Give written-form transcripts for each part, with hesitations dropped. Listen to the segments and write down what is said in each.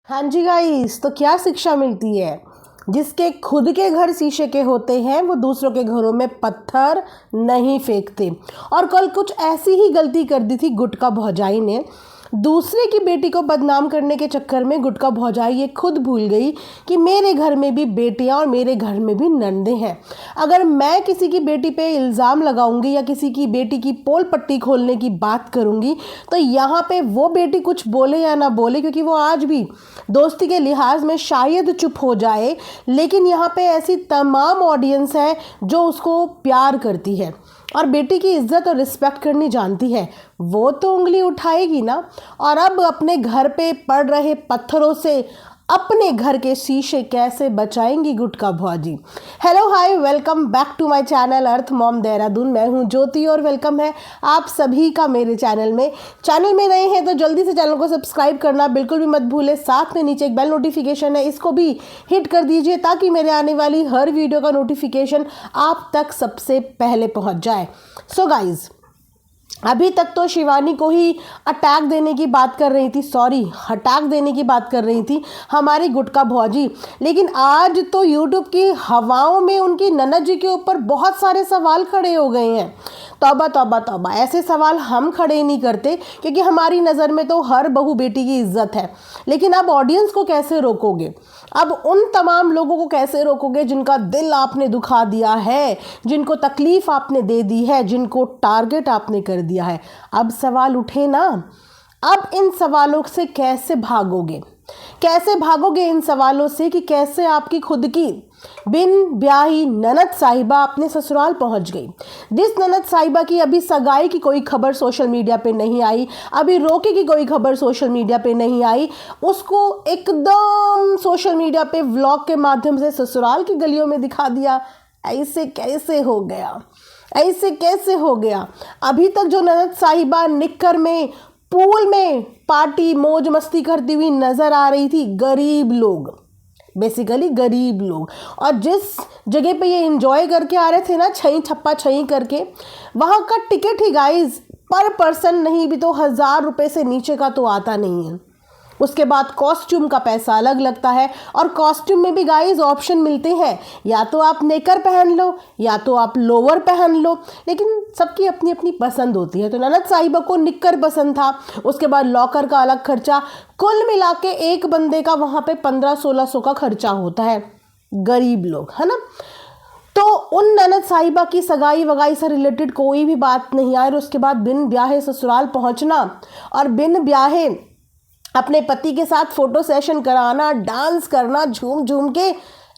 हाँ जी गाइस, तो क्या शिक्षा मिलती है। जिसके खुद के घर शीशे के होते हैं वो दूसरों के घरों में पत्थर नहीं फेंकते। और कल कुछ ऐसी ही गलती कर दी थी गुटका भौजाई ने। दूसरे की बेटी को बदनाम करने के चक्कर में गुटका भौजाई ये खुद भूल गई कि मेरे घर में भी बेटियां और मेरे घर में भी नंदे हैं। अगर मैं किसी की बेटी पे इल्ज़ाम लगाऊंगी या किसी की बेटी की पोल पट्टी खोलने की बात करूंगी तो यहाँ पे वो बेटी कुछ बोले या ना बोले, क्योंकि वो आज भी दोस्ती के लिहाज में शायद चुप हो जाए, लेकिन यहाँ पे ऐसी तमाम ऑडियंस है जो उसको प्यार करती है और बेटी की इज्जत और रिस्पेक्ट करनी जानती है। वो तो उंगली उठाएगी ना। और अब अपने घर पे पड़ रहे पत्थरों से अपने घर के शीशे कैसे बचाएंगी गुटका भौजी। Hello hi, welcome back to my channel Earth Mom Dehradun. मैं हूं ज्योति और वेलकम है आप सभी का मेरे चैनल में नए हैं तो जल्दी से चैनल को सब्सक्राइब करना बिल्कुल भी मत भूलें। साथ में नीचे एक बेल नोटिफिकेशन है, इसको भी हिट कर दीजिए ताकि मेरे आने वाली हर वीडियो का नोटिफिकेशन आप तक सबसे पहले पहुंच जाए। सो गाइज, अभी तक तो शिवानी को ही अटैक देने की बात कर रही थी, हटैक देने की बात कर रही थी हमारी गुटका भौजी। लेकिन आज तो यूट्यूब की हवाओं में उनकी ननद जी के ऊपर बहुत सारे सवाल खड़े हो गए हैं। तौबा तौबा तौबा, ऐसे सवाल हम खड़े नहीं करते क्योंकि हमारी नज़र में तो हर बहू बेटी की इज्जत है। लेकिन अब ऑडियंस को कैसे रोकोगे, अब उन तमाम लोगों को कैसे रोकोगे जिनका दिल आपने दुखा दिया है, जिनको तकलीफ़ आपने दे दी है, जिनको टारगेट आपने कर दिया है। अब सवाल उठे ना, अब इन सवालों से कैसे भागोगे, इन सवालों से कि कैसे आपकी खुद की बिन ब्याही ननद साहिबा अपने ससुराल पहुंच गई। जिस ननद साहिबा की अभी सगाई की कोई खबर सोशल मीडिया पे नहीं आई, अभी रोके की कोई खबर सोशल मीडिया पे नहीं आई, उसको एकदम सोशल मीडिया पे व्लॉग के माध्यम से ससुराल की गलियों में दिखा दिया। ऐसे कैसे हो गया, ऐसे कैसे हो गया। अभी तक जो ननद साहिबा निक्कर में पूल में पार्टी मौज मस्ती करती हुई नजर आ रही थी, गरीब लोग, बेसिकली गरीब लोग। और जिस जगह पे ये एंजॉय करके आ रहे थे ना, छई छप्पा छई करके, वहाँ का टिकट ही गाइस पर पर्सन नहीं भी तो 1000 रुपये से नीचे का तो आता नहीं है। उसके बाद कॉस्ट्यूम का पैसा अलग लगता है और कॉस्ट्यूम में भी गाइस ऑप्शन मिलते हैं, या तो आप नेकर पहन लो या तो आप लोअर पहन लो, लेकिन सबकी अपनी अपनी पसंद होती है। तो ननद साहिबा को निक्कर पसंद था, उसके बाद लॉकर का अलग खर्चा, कुल मिला के एक बंदे का वहाँ पे 1500-1600 का खर्चा होता है। गरीब लोग है ना। तो उन ननद साहिबा की सगाई वगाई से रिलेटेड कोई भी बात नहीं आई और उसके बाद बिन ब्याहे ससुराल पहुँचना और बिन ब्याहे अपने पति के साथ फोटो सेशन कराना, डांस करना झूम झूम के,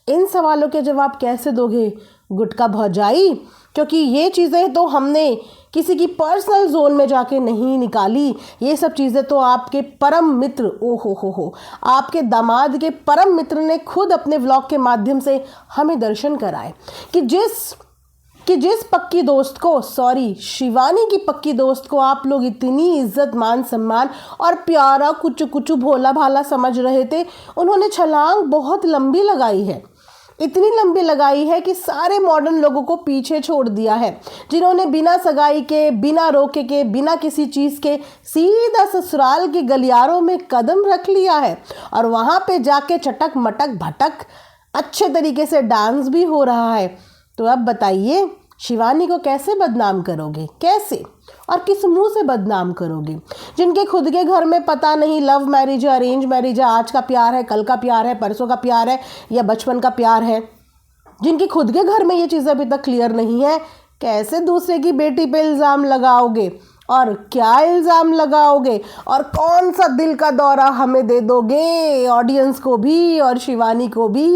इन सवालों के जवाब कैसे दोगे गुटका भौजाई। क्योंकि ये चीज़ें तो हमने किसी की पर्सनल जोन में जाके नहीं निकाली, ये सब चीज़ें तो आपके परम मित्र, हो आपके दामाद के परम मित्र ने खुद अपने व्लॉग के माध्यम से हमें दर्शन कराए कि जिस पक्की दोस्त को, शिवानी की पक्की दोस्त को आप लोग इतनी इज्जत मान सम्मान और प्यारा कुचू कुचू भोला भाला समझ रहे थे, उन्होंने छलांग बहुत लंबी लगाई है। इतनी लंबी लगाई है कि सारे मॉडर्न लोगों को पीछे छोड़ दिया है, जिन्होंने बिना सगाई के, बिना रोके के, बिना किसी चीज़ के सीधा ससुराल के गलियारों में कदम रख लिया है और वहाँ पे जाके चटक मटक भटक अच्छे तरीके से डांस भी हो रहा है। तो अब बताइए, शिवानी को कैसे बदनाम करोगे, कैसे और किस मुंह से बदनाम करोगे। जिनके खुद के घर में पता नहीं लव मैरिज है, अरेंज मैरिज है, आज का प्यार है, कल का प्यार है, परसों का प्यार है या बचपन का प्यार है, जिनके खुद के घर में ये चीज़ अभी तक क्लियर नहीं है, कैसे दूसरे की बेटी पे इल्ज़ाम लगाओगे और क्या इल्ज़ाम लगाओगे और कौन सा दिल का दौरा हमें दे दोगे, ऑडियंस को भी और शिवानी को भी।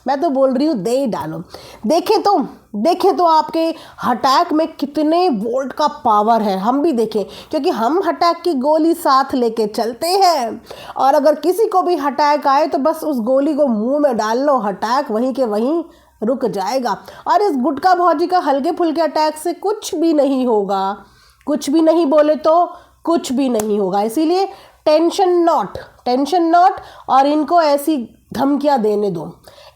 मैं तो बोल रही हूँ दे ही डालो। देखें तो आपके हटैक में कितने वोल्ट का पावर है, हम भी देखें, क्योंकि हम हटैक की गोली साथ लेके चलते हैं और अगर किसी को भी हटैक आए तो बस उस गोली को मुंह में डाल लो, हटैक वहीं के वहीं रुक जाएगा। और इस गुटका भौजी का हल्के फुल्के अटैक से कुछ भी नहीं होगा, कुछ भी नहीं बोले तो कुछ भी नहीं होगा। इसीलिए टेंशन नॉट और इनको ऐसी धमकियां देने दो,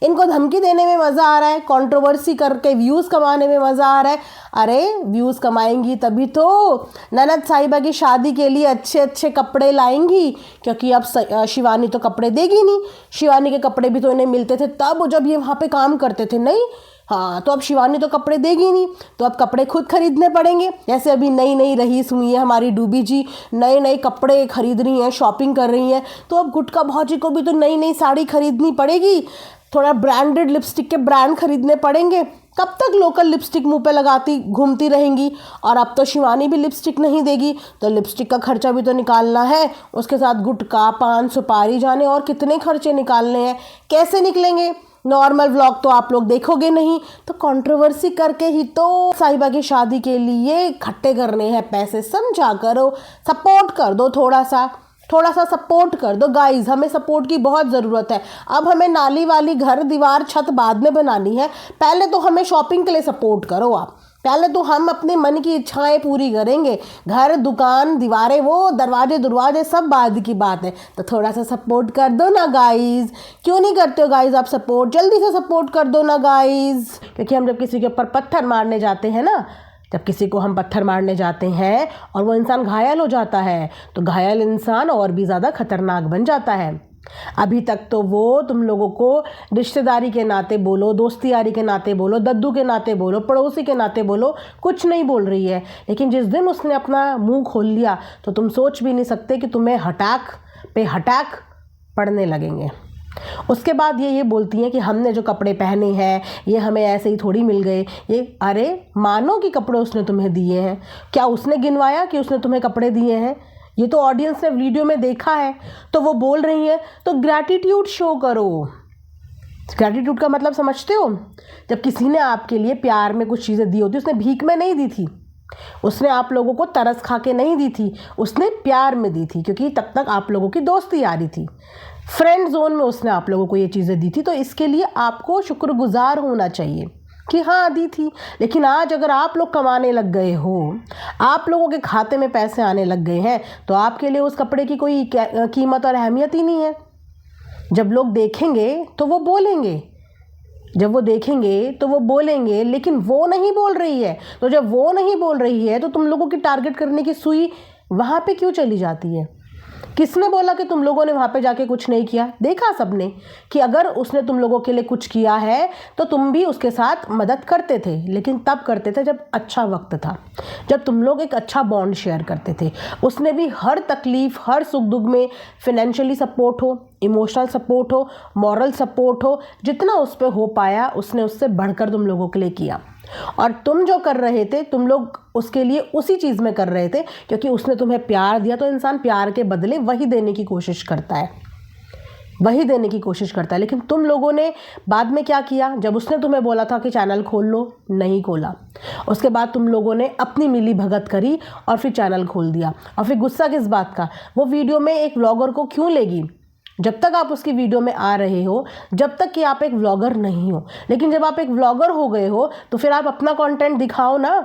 इनको धमकी देने में मज़ा आ रहा है, कंट्रोवर्सी करके व्यूज़ कमाने में मज़ा आ रहा है। अरे व्यूज़ कमाएंगी तभी तो ननद साहिबा की शादी के लिए अच्छे अच्छे कपड़े लाएंगी, क्योंकि अब शिवानी तो कपड़े देगी नहीं। शिवानी के कपड़े भी तो इन्हें मिलते थे तब जब ये वहाँ पे काम करते थे, नहीं? हाँ, तो अब शिवानी तो कपड़े देगी नहीं, तो अब कपड़े खुद खरीदने पड़ेंगे। जैसे अभी नई नई रईस हुई है हमारी डूबी जी, नए नए कपड़े खरीद रही हैं, शॉपिंग कर रही हैं, तो अब गुटका भौजी को भी तो नई नई साड़ी खरीदनी पड़ेगी, थोड़ा ब्रांडेड लिपस्टिक के ब्रांड खरीदने पड़ेंगे। कब तक लोकल लिपस्टिक मुंह पे लगाती घूमती रहेंगी? और अब तो शिवानी भी लिपस्टिक नहीं देगी, तो लिपस्टिक का खर्चा भी तो निकालना है, उसके साथ गुटका, पान, सुपारी, जाने और कितने खर्चे निकालने हैं। कैसे निकलेंगे? नॉर्मल व्लॉग तो आप लोग देखोगे नहीं, तो कंट्रोवर्सी करके ही तो साहिबा की शादी के लिए इकट्ठे करने हैं पैसे। समझा करो, सपोर्ट कर दो, थोड़ा सा सपोर्ट कर दो गाइस, हमें सपोर्ट की बहुत ज़रूरत है। अब हमें नाली वाली घर, दीवार, छत बाद में बनानी है, पहले तो हमें शॉपिंग के लिए सपोर्ट करो आप। पहले तो हम अपने मन की इच्छाएं पूरी करेंगे, घर, दुकान, दीवारें, वो दरवाजे सब बाद की बात है। तो थोड़ा सा सपोर्ट कर दो ना गाइस। क्यों नहीं करते हो गाइस आप सपोर्ट? जल्दी से सपोर्ट कर दो ना गाइस। क्योंकि हम जब किसी के ऊपर पत्थर मारने जाते हैं ना, जब किसी को हम पत्थर मारने जाते हैं और वो इंसान घायल हो जाता है, तो घायल इंसान और भी ज़्यादा खतरनाक बन जाता है। अभी तक तो वो तुम लोगों को रिश्तेदारी के नाते बोलो, दोस्ती यारी के नाते बोलो, दद्दू के नाते बोलो, पड़ोसी के नाते बोलो, कुछ नहीं बोल रही है। लेकिन जिस दिन उसने अपना मुंह खोल लिया तो तुम सोच भी नहीं सकते कि तुम्हें हटाक पे हटाक पड़ने लगेंगे। उसके बाद ये बोलती हैं कि हमने जो कपड़े पहने हैं ये हमें ऐसे ही थोड़ी मिल गए। ये अरे मानो कि कपड़े उसने तुम्हें दिए हैं, क्या उसने गिनवाया कि उसने तुम्हें कपड़े दिए हैं? ये तो ऑडियंस ने वीडियो में देखा है, तो वो बोल रही है, तो ग्रैटिट्यूड शो करो। ग्रैटिट्यूड का मतलब समझते हो? जब किसी ने आपके लिए प्यार में कुछ चीज़ें दी होती, उसने भीख में नहीं दी थी, उसने आप लोगों को तरस खा के नहीं दी थी, उसने प्यार में दी थी, क्योंकि तब तक आप लोगों की दोस्ती आ रही थी, फ्रेंड जोन में उसने आप लोगों को ये चीज़ें दी थी। तो इसके लिए आपको शुक्रगुजार होना चाहिए कि हाँ दी थी। लेकिन आज अगर आप लोग कमाने लग गए हो, आप लोगों के खाते में पैसे आने लग गए हैं, तो आपके लिए उस कपड़े की कोई कीमत और अहमियत ही नहीं है। जब लोग देखेंगे तो वो बोलेंगे, जब वो देखेंगे तो वो बोलेंगे, लेकिन वो नहीं बोल रही है। तो जब वो नहीं बोल रही है तो तुम लोगों की टारगेट करने की सुई वहाँ पे क्यों चली जाती है? किसने बोला कि तुम लोगों ने वहाँ पे जाके कुछ नहीं किया? देखा सबने कि अगर उसने तुम लोगों के लिए कुछ किया है तो तुम भी उसके साथ मदद करते थे, लेकिन तब करते थे जब अच्छा वक्त था, जब तुम लोग एक अच्छा बॉन्ड शेयर करते थे। उसने भी हर तकलीफ़, हर सुख दुख में फिनेंशियली सपोर्ट हो, इमोशनल सपोर्ट हो, मॉरल सपोर्ट हो, जितना उस पर हो पाया उसने उससे बढ़कर तुम लोगों के लिए किया। और तुम जो कर रहे थे, तुम लोग उसके लिए उसी चीज़ में कर रहे थे, क्योंकि उसने तुम्हें प्यार दिया, तो इंसान प्यार के बदले वही देने की कोशिश करता है, वही देने की कोशिश करता है। लेकिन तुम लोगों ने बाद में क्या किया? जब उसने तुम्हें बोला था कि चैनल खोल लो, नहीं खोला। उसके बाद तुम लोगों ने अपनी मिली भगत करी और फिर चैनल खोल दिया। और फिर गुस्सा किस बात का? वो वीडियो में एक व्लॉगर को क्यों लेगी? जब तक आप उसकी वीडियो में आ रहे हो, जब तक कि आप एक व्लॉगर नहीं हो। लेकिन जब आप एक व्लॉगर हो गए हो तो फिर आप अपना कंटेंट दिखाओ ना।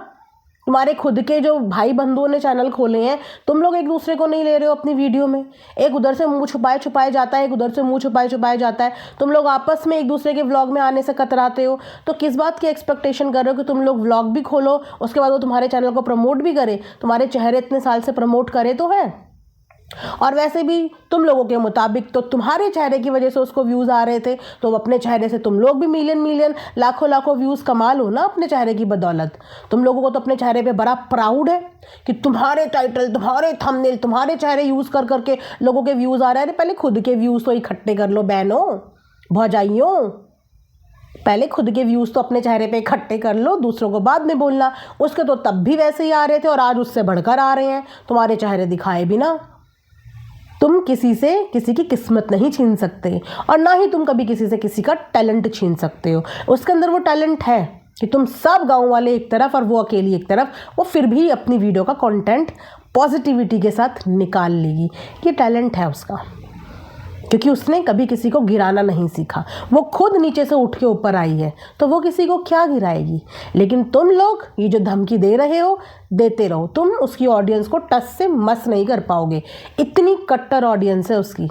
तुम्हारे खुद के जो भाई बंधुओं ने चैनल खोले हैं, तुम लोग एक दूसरे को नहीं ले रहे हो अपनी वीडियो में। एक उधर से मुंह छुपाए जाता है, एक उधर से मुंह छुपाए जाता है। तुम लोग आपस में एक दूसरे के व्लॉग में आने से कतराते हो। तो किस बात की एक्सपेक्टेशन कर रहे हो कि तुम लोग व्लॉग भी खोलो, उसके बाद वो तुम्हारे चैनल को प्रमोट भी करे? तुम्हारे चेहरे इतने साल से प्रमोट करे तो है। और वैसे भी तुम लोगों के मुताबिक तो तुम्हारे चेहरे की वजह से उसको व्यूज़ आ रहे थे, तो अपने चेहरे से तुम लोग भी मिलियन लाखों व्यूज़ कमा लो ना अपने चेहरे की बदौलत। तुम लोगों को तो अपने चेहरे पे बड़ा प्राउड है कि तुम्हारे टाइटल, तुम्हारे थंबनेल, तुम्हारे चेहरे यूज़ कर करके लोगों के व्यूज़ आ रहे हैं। पहले खुद के व्यूज़ तो इकट्ठे कर लो बहनों, भौजाइयों। पहले खुद के व्यूज़ तो अपने चेहरे पे इकट्ठे कर लो, दूसरों को बाद में बोलना। उसके तो तब भी वैसे ही आ रहे थे और आज उससे बढ़कर आ रहे हैं, तुम्हारे चेहरे दिखाए बिना। तुम किसी से किसी की किस्मत नहीं छीन सकते, और ना ही तुम कभी किसी से किसी का टैलेंट छीन सकते हो। उसके अंदर वो टैलेंट है कि तुम सब गांव वाले एक तरफ और वो अकेली एक तरफ, वो फिर भी अपनी वीडियो का कंटेंट पॉजिटिविटी के साथ निकाल लेगी। ये टैलेंट है उसका, क्योंकि उसने कभी किसी को गिराना नहीं सीखा। वो खुद नीचे से उठ के ऊपर आई है, तो वो किसी को क्या गिराएगी। लेकिन तुम लोग ये जो धमकी दे रहे हो, देते रहो। तुम उसकी ऑडियंस को टस से मस नहीं कर पाओगे। इतनी कट्टर ऑडियंस है उसकी,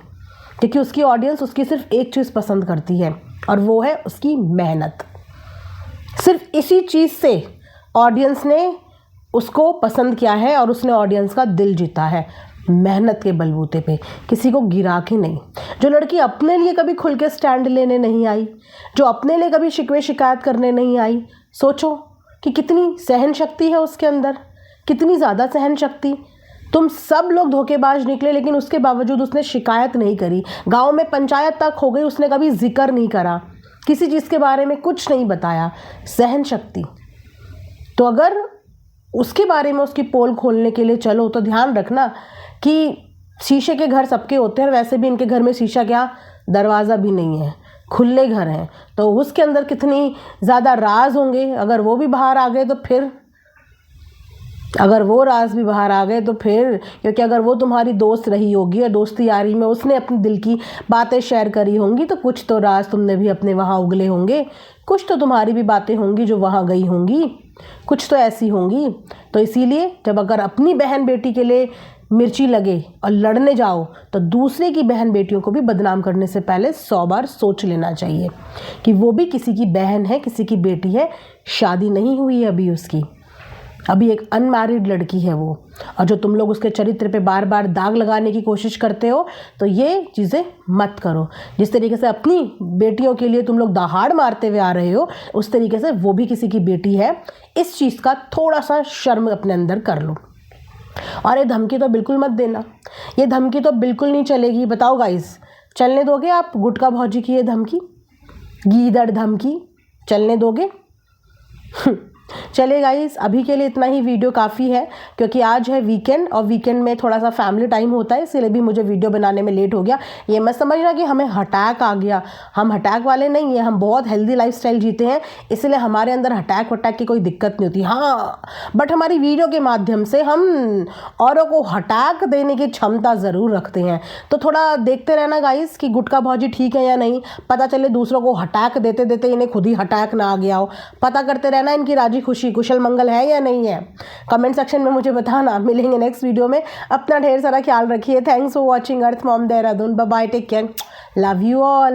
क्योंकि उसकी ऑडियंस उसकी सिर्फ एक चीज़ पसंद करती है और वो है उसकी मेहनत। सिर्फ इसी चीज़ से ऑडियंस ने उसको पसंद किया है और उसने ऑडियंस का दिल जीता है, मेहनत के बलबूते पे, किसी को गिरा के नहीं। जो लड़की अपने लिए कभी खुल के स्टैंड लेने नहीं आई, जो अपने लिए कभी शिकवे शिकायत करने नहीं आई, सोचो कि कितनी सहन शक्ति है उसके अंदर, कितनी ज़्यादा सहन शक्ति। तुम सब लोग धोखेबाज निकले, लेकिन उसके बावजूद उसने शिकायत नहीं करी। गांव में पंचायत तक हो गई, उसने कभी जिक्र नहीं करा, किसी चीज़ के बारे में कुछ नहीं बताया। सहन शक्ति। तो अगर उसके बारे में उसकी पोल खोलने के लिए चलो तो ध्यान रखना कि शीशे के घर सबके होते हैं, और वैसे भी इनके घर में शीशा क्या, दरवाज़ा भी नहीं है, खुले घर हैं, तो उसके अंदर कितनी ज़्यादा राज होंगे। अगर वो भी बाहर आ गए तो फिर, अगर वो राज भी बाहर आ गए तो फिर, क्योंकि अगर वो तुम्हारी दोस्त रही होगी और दोस्ती यारी में उसने अपनी दिल की बातें शेयर करी होंगी, तो कुछ तो राज तुमने भी अपने वहाँ उगले होंगे, कुछ तो तुम्हारी भी बातें होंगी जो वहाँ गई होंगी, कुछ तो ऐसी होंगी। तो इसीलिए जब अगर अपनी बहन बेटी के लिए मिर्ची लगे और लड़ने जाओ, तो दूसरे की बहन बेटियों को भी बदनाम करने से पहले 100 बार सोच लेना चाहिए कि वो भी किसी की बहन है, किसी की बेटी है, शादी नहीं हुई है अभी उसकी, अभी एक अनमैरिड लड़की है वो। और जो तुम लोग उसके चरित्र पे बार बार दाग लगाने की कोशिश करते हो, तो ये चीज़ें मत करो। जिस तरीके से अपनी बेटियों के लिए तुम लोग दहाड़ मारते हुए आ रहे हो, उस तरीके से वो भी किसी की बेटी है, इस चीज़ का थोड़ा सा शर्म अपने अंदर कर लो। और ये धमकी तो बिल्कुल मत देना, ये धमकी तो बिल्कुल नहीं चलेगी। बताओ गाइस, चलने दोगे आप गुटका भौजी की ये धमकी, गीदड़ धमकी, चलने दोगे? चलिए गाइस, अभी के लिए इतना ही वीडियो काफ़ी है, क्योंकि आज है वीकेंड और वीकेंड में थोड़ा सा फैमिली टाइम होता है, इसलिए भी मुझे वीडियो बनाने में लेट हो गया। ये मत समझना कि हमें अटैक आ गया, हम अटैक वाले नहीं हैं, हम बहुत हेल्दी लाइफस्टाइल जीते हैं, इसलिए हमारे अंदर अटैक वटैक की कोई दिक्कत नहीं होती। हाँ, बट हमारी वीडियो के माध्यम से हम औरों को अटैक देने की क्षमता ज़रूर रखते हैं। तो थोड़ा देखते रहना गाइस कि गुटका भौजी ठीक है या नहीं, पता चले दूसरों को अटैक देते देते इन्हें खुद ही अटैक ना आ गया हो। पता करते रहना इनकी राजी खुशी कुशल मंगल है या नहीं है, कमेंट सेक्शन में मुझे बताना। मिलेंगे नेक्स्ट वीडियो में, अपना ढेर सारा ख्याल रखिए। Thanks for watching Earth Mom Dehradun. Bye bye, take care, love you all.